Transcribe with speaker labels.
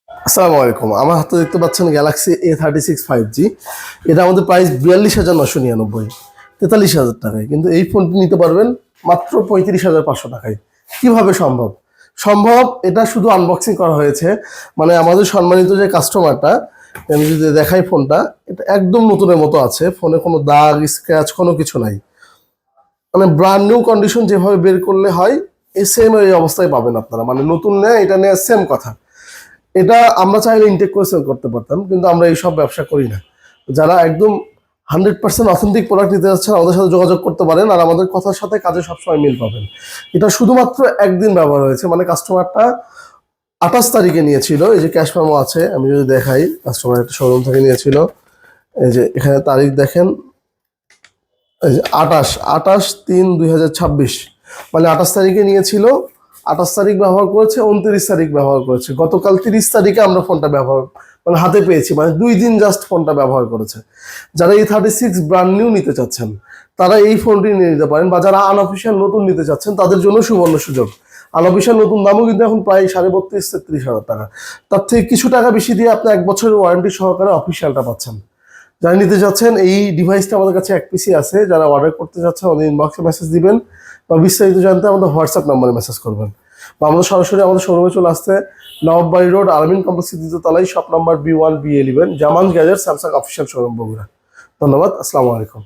Speaker 1: আসসালামু আলাইকুম। আমার হাতে দেখতে পাচ্ছেন গ্যালাক্সি A36 5G। এটা আমাদের প্রাইস 42,999, 43,000 টাকায়, কিন্তু এই ফোনটি নিতে পারবেন মাত্র 35,500 টাকায়। কিভাবে সম্ভব? সম্ভব, এটা শুধু আনবক্সিং করা হয়েছে। মানে আমাদের সম্মানিত যে কাস্টমারটা, আমি যদি দেখাই ফোনটা, এটা একদম নতুনের মতো আছে। ফোনে কোনো দাগ স্ক্র্যাচ কোনো কিছু নাই, মানে ব্র্যান্ড নিউ কন্ডিশন যেভাবে বের করলে হয় এই সেম এই অবস্থায় পাবেন আপনারা। মানে নতুন নেয় এটা নিয়ে সেম কথা। এটা আমরা চাইলে ইনটেক করে সেল করতে পারতাম, কিন্তু আমরা এইসব ব্যবসা করি না। যারা একদম 100% অথেন্টিক প্রোডাক্ট নিতে যাচ্ছেন আমাদের সাথে যোগাযোগ করতে পারেন, আর আমাদের কথার সাথে কাজে সবসময় মিল পাবেন। এটা শুধুমাত্র একদিন ব্যবহার হয়েছে, মানে কাস্টমারটা 28 তারিখে নিয়েছিল। এই যে ক্যাশ মেমো আছে, আমি যদি দেখাই, কাস্টমার একটা শোরুম থেকে নিয়েছিল। এই যে এখানে তারিখ দেখেন, এই যে 28/3/2026, মানে 28 তারিখে নিয়েছিল। 28 তারিখ ব্যবহার করেছে, 29 তারিখ ব্যবহার করেছে। গতকাল 30 তারিখে আমরা ফোনটা ব্যবহার মানে হাতে পেয়েছি, মানে 2 দিন জাস্ট ফোনটা ব্যবহার করেছে। যারা A36 ব্র্যান্ড নিউ নিতে চাচ্ছেন তারা এই ফোনটি নিয়ে নিতে পারেন, বা যারা আনঅফিসিয়াল নতুন নিতে চাচ্ছেন তাদের জন্য সুবর্ণ সুযোগ। আনঅফিসিয়াল নতুন দামও কিন্তু এখন প্রায় 32,000-33,000 টাকা। তার থেকে কিছু টাকা বেশি দিয়ে আপনি 1 বছরের ওয়ারেন্টি সহকারে অফিসিয়ালটা পাচ্ছেন। যারা নিতে চাচ্ছেন, এই ডিভাইসটা আমাদের কাছে 1 পিসি আছে। যারা অর্ডার করতে চাচ্ছেন আমাদের ইনবক্সে মেসেজ দিবেন, বা বিস্তারিত জানতে আমাদের হোয়াটসঅ্যাপ নাম্বারে মেসেজ করবেন, বা আমাদের সরাসরি আমাদের শোরুমে চলে আসতে নবাববাড়ি রোড আলামিন কমপ্লেক্সের 2য় তলায়, shop number B1 B11, Zaman gadget Samsung official showroom Bogura. ধন্যবাদ। আসসালামু আলাইকুম।